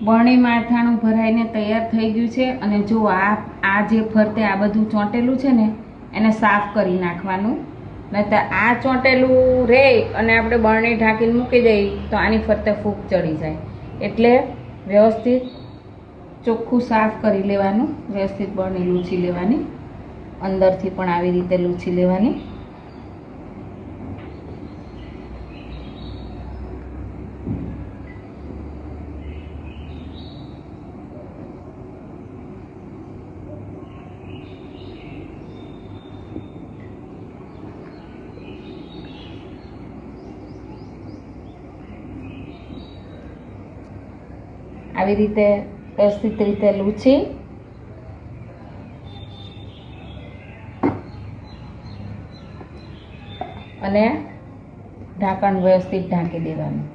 બરણી માથાણું ભરાઈને તૈયાર થઈ ગયું છે। અને જો આ જે ફરતે આ બધું ચોંટેલું છે ને એને સાફ કરી નાખવાનું, નહીંતર આ ચોંટેલું રહે અને આપણે બરણી ઢાંકીને મૂકી દઈએ તો આની ફરતે ફૂગ ચડી જાય। એટલે વ્યવસ્થિત ચોખ્ખું સાફ કરી લેવાનું, વ્યવસ્થિત બરણી લૂછી લેવાની, અંદરથી પણ આવી રીતે લૂછી લેવાની। આવી રીતે વ્યવસ્થિત રીતે લૂછી અને ઢાંકણ વ્યવસ્થિત ઢાંકી દેવાનું।